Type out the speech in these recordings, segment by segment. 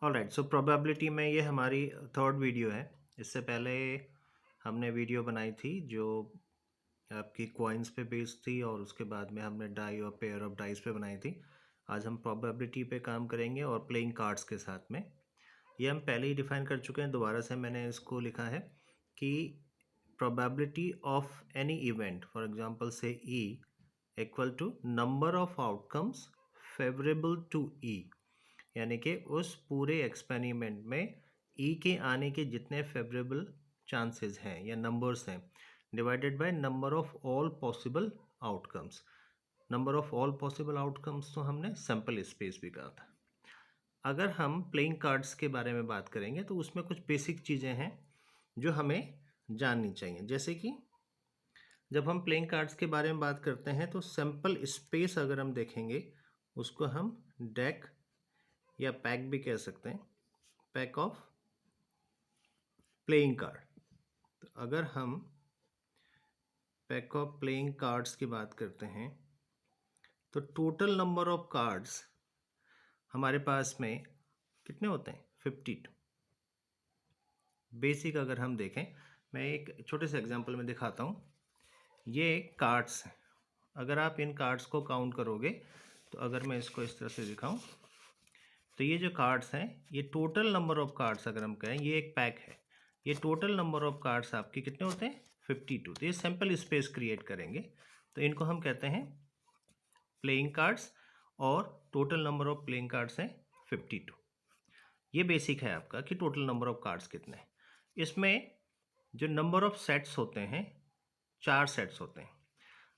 Alright, so probability में ये हमारी थर्ड वीडियो है। इससे पहले हमने वीडियो बनाई थी जो आपकी कॉइन्स पे बेस्ड थी, और उसके बाद में हमने डाई और पेयर ऑफ डाइस पे बनाई थी। आज हम प्रोबेबिलिटी पे काम करेंगे और प्लेइंग कार्ड्स के साथ में। ये हम पहले ही डिफाइन कर चुके हैं, दोबारा से मैंने इसको लिखा है कि probability of any event, for example से E equal to number of outcomes favourable to E, यानी कि उस पूरे एक्सपेरिमेंट में ई के आने के जितने फेवरेबल चांसेस हैं या नंबर्स हैं, divided by number of all possible outcomes. Number of all possible outcomes तो हमने सैम्पल स्पेस भी कहा था। अगर हम प्लेइंग कार्ड्स के बारे में बात करेंगे तो उसमें कुछ बेसिक चीज़ें हैं जो हमें जाननी चाहिए। जैसे कि जब हम प्लेइंग कार्ड्स के बारे में बात करते हैं तो सैम्पल स्पेस अगर हम देखेंगे, उसको हम डेक या पैक भी कह सकते हैं, पैक ऑफ प्लेइंग कार्ड। तो अगर हम पैक ऑफ प्लेइंग कार्ड्स की बात करते हैं तो टोटल नंबर ऑफ कार्ड्स हमारे पास में कितने होते हैं? 52। बेसिक अगर हम देखें, मैं एक छोटे से एग्जांपल में दिखाता हूँ। ये कार्ड्स हैं, अगर आप इन कार्ड्स को काउंट करोगे तो अगर मैं इसको इस तरह से दिखाऊं तो ये जो कार्ड्स हैं, ये टोटल नंबर ऑफ कार्ड्स अगर हम कहें, ये एक पैक है, ये टोटल नंबर ऑफ कार्ड्स आपके कितने होते हैं? 52। तो ये सैम्पल स्पेस क्रिएट करेंगे, तो इनको हम कहते हैं प्लेइंग कार्ड्स, और total number of playing cards हैं 52। ये बेसिक है आपका कि टोटल नंबर ऑफ कार्ड्स कितने हैं। इसमें जो नंबर ऑफ सेट्स होते हैं, 4 सेट्स होते हैं।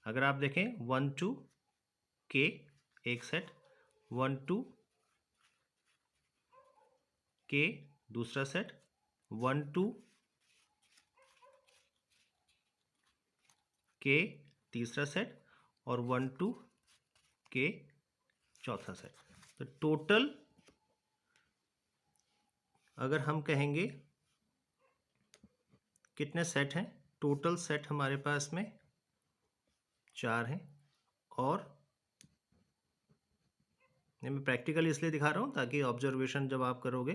अगर आप देखें 1 2 के एक सेट, 1 2 के दूसरा सेट, 1 2 के तीसरा सेट, और 1 2 के चौथा सेट। तो टोटल अगर हम कहेंगे कितने सेट हैं, टोटल सेट हमारे पास में 4 हैं। और मैं प्रैक्टिकल इसलिए दिखा रहा हूँ ताकि ऑब्जर्वेशन जब आप करोगे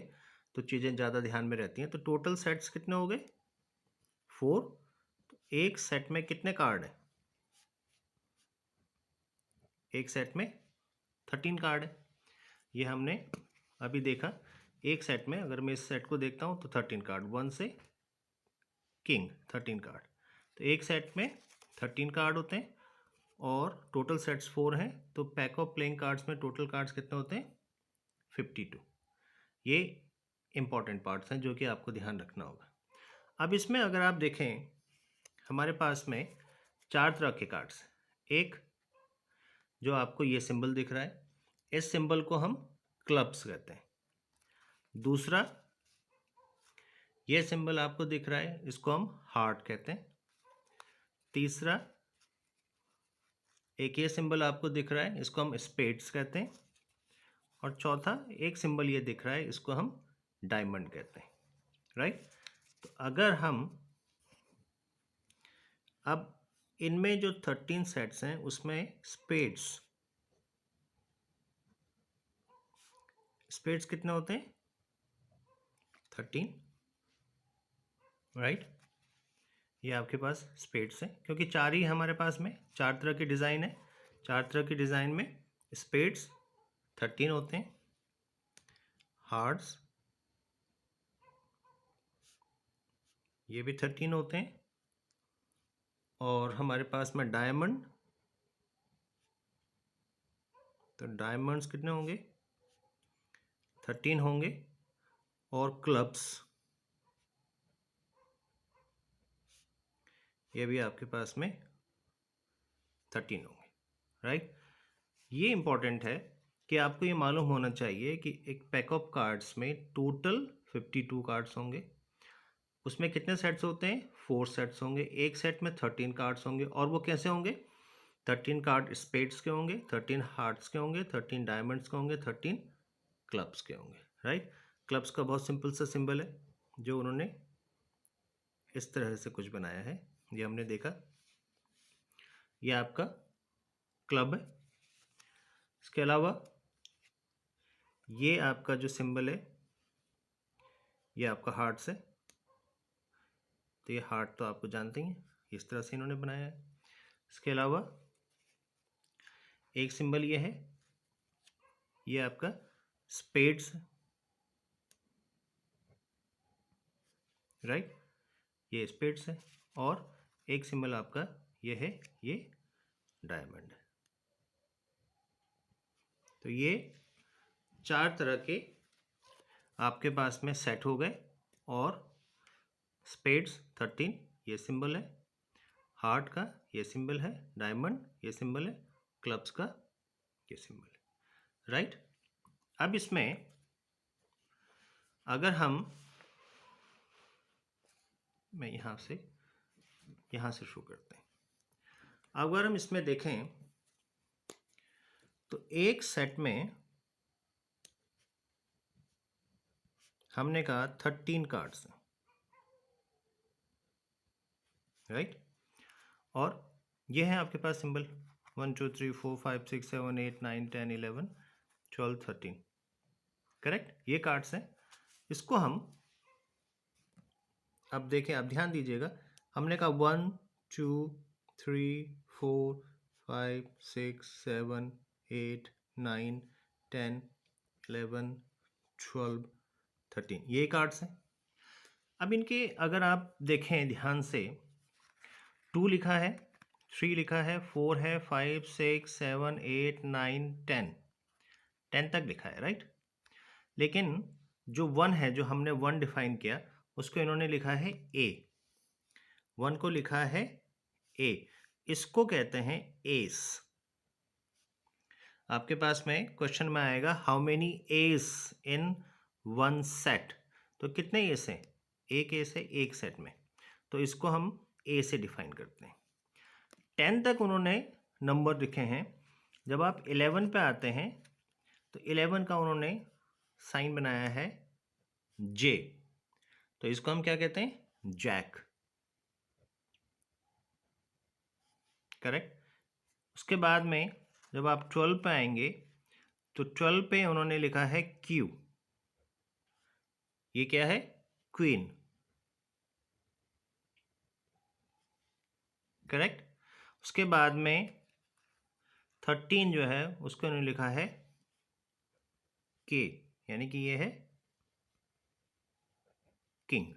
तो चीज़ें ज़्यादा ध्यान में रहती हैं। तो टोटल सेट्स कितने हो गए? 4। तो एक सेट में कितने कार्ड हैं? एक सेट में 13 कार्ड है। ये हमने अभी देखा। एक सेट में अगर मैं इस सेट को देखता हूँ तो 13 कार्ड, 1 से किंग 13 कार्ड। तो एक सेट में 13 कार्ड होते हैं और टोटल सेट्स 4 हैं। तो पैक ऑफ प्लेइंग कार्ड्स में टोटल कार्ड्स कितने होते हैं? 52। ये इंपॉर्टेंट पार्ट्स हैं जो कि आपको ध्यान रखना होगा। अब इसमें अगर आप देखें, हमारे पास में 4 तरह के कार्ड्स। एक जो आपको ये सिंबल दिख रहा है, इस सिंबल को हम क्लब्स कहते हैं। दूसरा ये सिंबल आपको दिख रहा है, इसको हम हार्ट कहते हैं। तीसरा एक ये सिंबल आपको दिख रहा है, इसको हम स्पेड्स कहते हैं। और चौथा एक सिंबल ये दिख रहा है, इसको हम डायमंड कहते हैं। राइट? तो अगर हम अब इनमें जो 13 सेट्स हैं उसमें स्पेड्स कितने होते हैं? 13। राइट? ये आपके पास स्पेड्स हैं, क्योंकि 4 ही हमारे पास में 4 तरह की डिज़ाइन है। 4 तरह की डिज़ाइन में स्पेड्स 13 होते हैं, हार्ट्स ये भी 13 होते हैं, और हमारे पास में डायमंड, तो डायमंड्स कितने होंगे? 13 होंगे। और क्लब्स ये भी आपके पास में 13 होंगे। राइट? ये इंपॉर्टेंट है कि आपको ये मालूम होना चाहिए कि एक पैक ऑफ कार्ड्स में टोटल 52 कार्ड्स होंगे। उसमें कितने सेट्स होते हैं? 4 सेट्स होंगे। एक सेट में 13 कार्ड्स होंगे, और वो कैसे होंगे? 13 कार्ड स्पेड्स के होंगे, 13 हार्ट्स के होंगे, 13 डायमंड्स के होंगे, 13 क्लब्स के होंगे। राइट? क्लब्स का बहुत सिंपल सा सिंबल है जो उन्होंने इस तरह से कुछ बनाया है, ये हमने देखा। ये आपका क्लब है। इसके अलावा ये आपका जो सिंबल है ये आपका हार्ट्स है, तो ये हार्ट तो आपको जानते ही हैं, इस तरह से इन्होंने बनाया है। इसके अलावा एक सिंबल ये है, ये आपका स्पेड्स, राइट, ये स्पेड्स है। और एक सिंबल आपका ये है, ये डायमंड है। तो ये 4 तरह के आपके पास में सेट हो गए। और स्पेड्स 13 ये सिंबल है, हार्ट का ये सिंबल है, डायमंड ये सिंबल है, क्लब्स का ये सिंबल है, राइट। अब इसमें अगर मैं यहाँ से शुरू करते हैं। अगर हम इसमें देखें तो एक सेट में हमने कहा 13 कार्ड्स हैं, राइट। और ये है आपके पास सिंबल 1 2 3 4 5 6 7 8 9 10 11 12 13, करेक्ट, ये कार्ड्स हैं। इसको हम अब देखें, आप ध्यान दीजिएगा, हमने कहा 1 2 3 4 5 6 7 8 9 10 11 12 13, ये कार्ड्स हैं। अब इनके अगर आप देखें ध्यान से, 2 लिखा है, 3 लिखा है, 4 है, 5 6 7 8 9 10 तक लिखा है, राइट। लेकिन जो 1 है, जो हमने 1 डिफाइन किया, उसको इन्होंने लिखा है ए, 1 को लिखा है ए, इसको कहते हैं एस। आपके पास में क्वेश्चन में आएगा how many S in 1 set, तो कितने एस हैं, एक एस है एक सेट में, तो इसको हम ए से डिफाइन करते हैं। 10 तक उन्होंने नंबर लिखे हैं। जब आप 11 पे आते हैं तो 11 का उन्होंने साइन बनाया है जे, तो इसको हम क्या कहते हैं, जैक, करेक्ट। उसके बाद में जब आप 12 पे आएंगे तो 12 पे उन्होंने लिखा है क्यू, ये क्या है, क्वीन, करेक्ट। उसके बाद में 13 जो है उसको उन्होंने लिखा है के, यानी कि ये है किंग।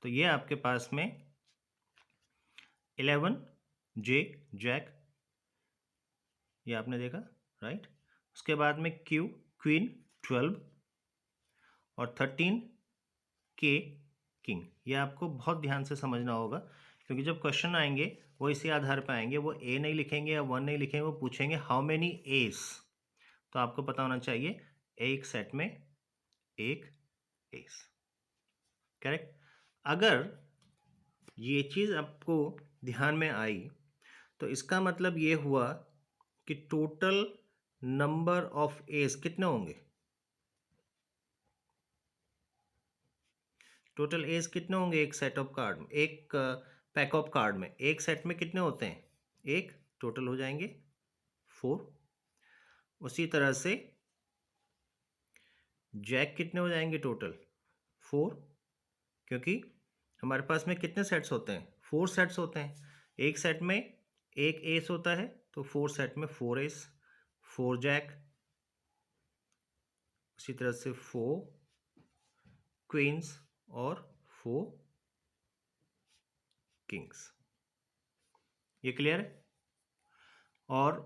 तो ये आपके पास में 11 जे, जैक, ये आपने देखा, राइट। उसके बाद में क्यू, क्वीन, 12 और 13 के, किंग। ये आपको बहुत ध्यान से समझना होगा, क्योंकि जब क्वेश्चन आएंगे वो इसी आधार पर आएंगे, वो ए नहीं लिखेंगे या 1 नहीं लिखेंगे, वो पूछेंगे हाउ मेनी एस, तो आपको पता होना चाहिए एक सेट में एक एस, करेक्ट। अगर ये चीज़ आपको ध्यान में आई तो इसका मतलब ये हुआ कि टोटल नंबर ऑफ एस कितने होंगे, टोटल एज कितने होंगे एक सेट ऑफ कार्ड में, एक पैक ऑफ कार्ड में, एक सेट में कितने होते हैं, एक, टोटल हो जाएंगे 4। उसी तरह से जैक कितने हो जाएंगे टोटल, 4, क्योंकि हमारे पास में कितने सेट्स होते हैं, 4 सेट्स होते हैं। एक सेट में एक एस होता है, तो 4 सेट में 4 एस, 4 जैक, उसी तरह से 4 क्वींस और 4 किंग्स। ये क्लियर है। और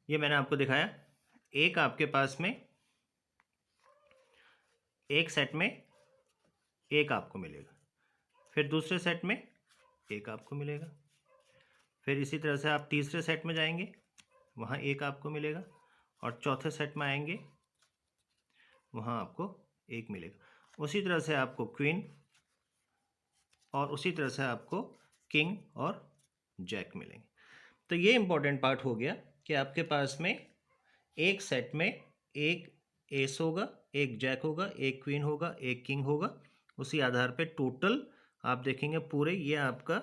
ये मैंने आपको दिखाया, एक आपके पास में एक सेट में एक आपको मिलेगा, फिर दूसरे सेट में एक आपको मिलेगा, फिर इसी तरह से आप तीसरे सेट में जाएंगे, वहाँ एक आपको मिलेगा, और चौथे सेट में आएंगे, वहाँ आपको एक मिलेगा। उसी तरह से आपको क्वीन, और उसी तरह से आपको किंग और जैक मिलेंगे। तो ये इंपॉर्टेंट पार्ट हो गया कि आपके पास में एक सेट में एक एस होगा, एक जैक होगा, एक क्वीन होगा, एक किंग होगा। उसी आधार पे टोटल आप देखेंगे पूरे ये आपका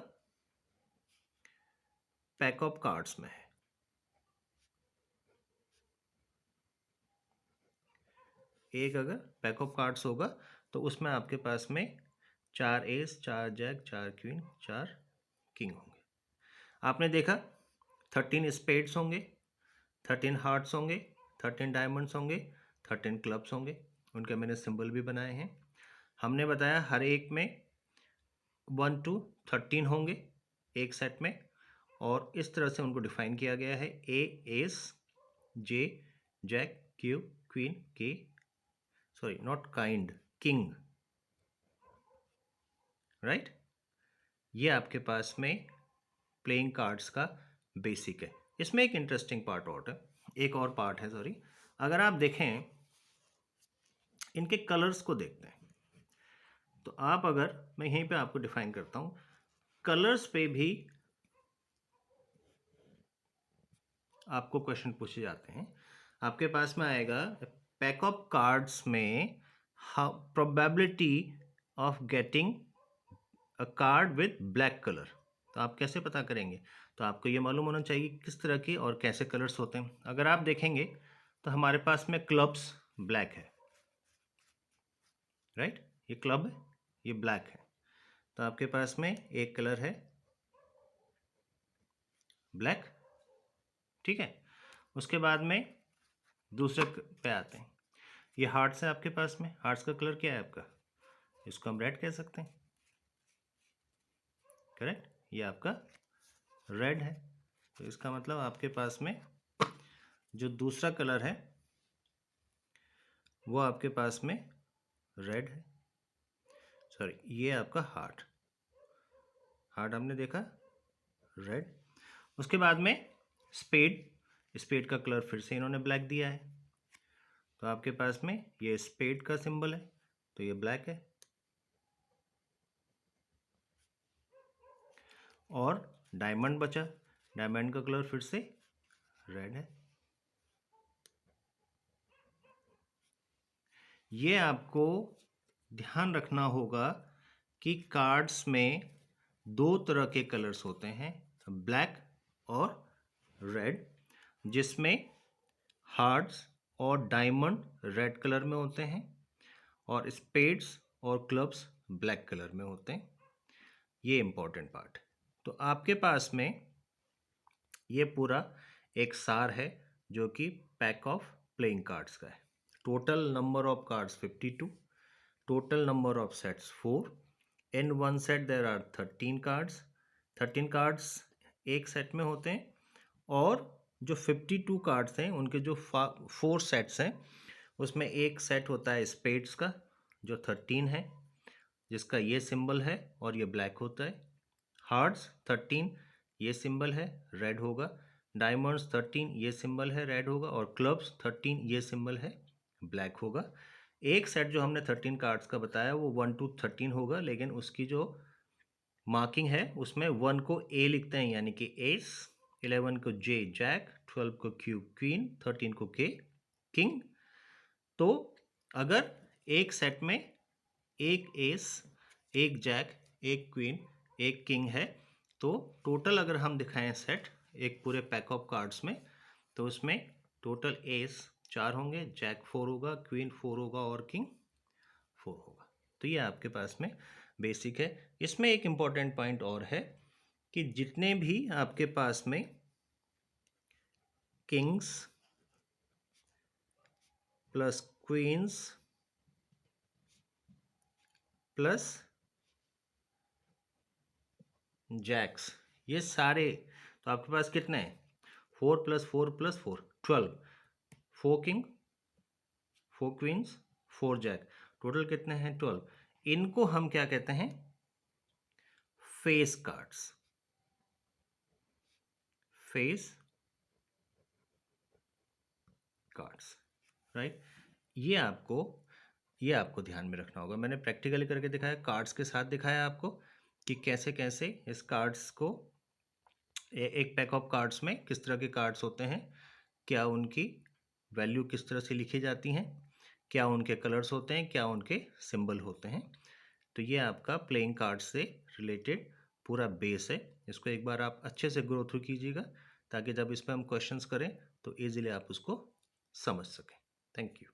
पैक ऑफ कार्ड्स में है। एक अगर पैक ऑफ कार्ड्स होगा तो उसमें आपके पास में 4 एस, 4 जैक, 4 क्वीन, 4 किंग होंगे। आपने देखा 13 स्पेड्स होंगे, 13 हार्ट्स होंगे, 13 डायमंड्स होंगे, 13 क्लब्स होंगे। उनके मैंने सिंबल भी बनाए हैं। हमने बताया हर एक में 1 to 13 होंगे एक सेट में, और इस तरह से उनको डिफाइन किया गया है। ए, एस, जे, जैक, क्यू, क्वीन, के, sorry not kind, king, right. ये आपके पास में प्लेइंग कार्ड्स का बेसिक है। इसमें एक इंटरेस्टिंग पार्ट और है, एक और पार्ट है, सॉरी। अगर आप देखें इनके कलर्स को देखते हैं तो आप, अगर मैं यहीं पे आपको डिफाइन करता हूं, कलर्स पे भी आपको क्वेश्चन पूछे जाते हैं। आपके पास में आएगा पैक ऑफ कार्ड्स में probability of getting a card with black colour. तो आप कैसे पता करेंगे? तो आपको ये मालूम होना चाहिए किस तरह के और कैसे कलर्स होते हैं। अगर आप देखेंगे तो हमारे पास में क्लब्स ब्लैक है, राइट। ये क्लब है, ये ब्लैक है। तो आपके पास में एक कलर है ब्लैक, ठीक है। उसके बाद में दूसरे पे आते हैं। ये हार्ट्स है आपके पास में। हार्ट्स का कलर क्या है आपका? इसको हम रेड कह सकते हैं, करेक्ट। ये आपका रेड है। तो इसका मतलब आपके पास में जो दूसरा कलर है वो आपके पास में रेड है। सॉरी, ये आपका हार्ट, हार्ट हमने देखा रेड। उसके बाद में स्पेड, स्पेड का कलर फिर से इन्होंने ब्लैक दिया है। तो आपके पास में ये स्पेड का सिंबल है, तो ये ब्लैक है। और डायमंड बचा, डायमंड का कलर फिर से रेड है। ये आपको ध्यान रखना होगा कि कार्ड्स में दो तरह के कलर्स होते हैं, ब्लैक और रेड, जिसमें हार्ट्स और डायमंड रेड कलर में होते हैं और स्पेड्स और क्लब्स ब्लैक कलर में होते हैं। ये इंपॉर्टेंट पार्ट। तो आपके पास में ये पूरा एक सार है जो कि पैक ऑफ प्लेइंग कार्ड्स का है। Total number of cards 52, total number of sets 4, in one set there are 13 cards। 13 cards एक सेट में होते हैं, और जो 52 कार्ड्स हैं उनके जो 4 सेट्स हैं उसमें एक सेट होता है स्पेड्स का जो 13 है, जिसका ये सिंबल है और ये ब्लैक होता है। हार्ट्स 13, ये सिंबल है, रेड होगा। डायमंड्स 13, ये सिंबल है, रेड होगा। और क्लब्स 13, ये सिंबल है, ब्लैक होगा। एक सेट जो हमने 13 कार्ड्स का बताया वो 1 to 13 होगा, लेकिन उसकी जो मार्किंग है उसमें 1 को ए लिखते हैं यानी कि एस, 11 को जे जैक, 12 को क्यू क्वीन, 13 को के किंग। तो अगर एक सेट में एक एस, एक जैक, एक क्वीन, एक किंग है, तो टोटल अगर हम दिखाएं सेट एक पूरे पैक ऑफ कार्ड्स में, तो उसमें टोटल एस 4 होंगे, जैक 4 होगा, क्वीन 4 होगा और किंग 4 होगा। तो ये आपके पास में बेसिक है। इसमें एक इम्पॉर्टेंट पॉइंट और है कि जितने भी आपके पास में kings plus queens plus jacks, ये सारे, तो आपके पास कितने हैं? 4 + 4 + 4 12, 4 किंग, 4 क्वींस, 4 जैक, टोटल कितने हैं? 12। इनको हम क्या कहते हैं? Face cards. Face cards, right. ये आपको ध्यान में रखना होगा। मैंने प्रैक्टिकली करके दिखाया, कार्ड्स के साथ दिखाया आपको कि कैसे कैसे इस कार्ड्स को एक पैक ऑफ कार्ड्स में किस तरह के कार्ड्स होते हैं, क्या उनकी वैल्यू किस तरह से लिखी जाती हैं, क्या उनके कलर्स होते हैं, क्या उनके सिंबल होते हैं। तो ये आपका प्लेइंग कार्ड से रिलेटेड पूरा बेस है। इसको एक बार आप अच्छे से ग्रो थ्रू कीजिएगा ताकि जब इस पर हम क्वेश्चंस करें तो ईजिली आप उसको समझ सकें। Thank you.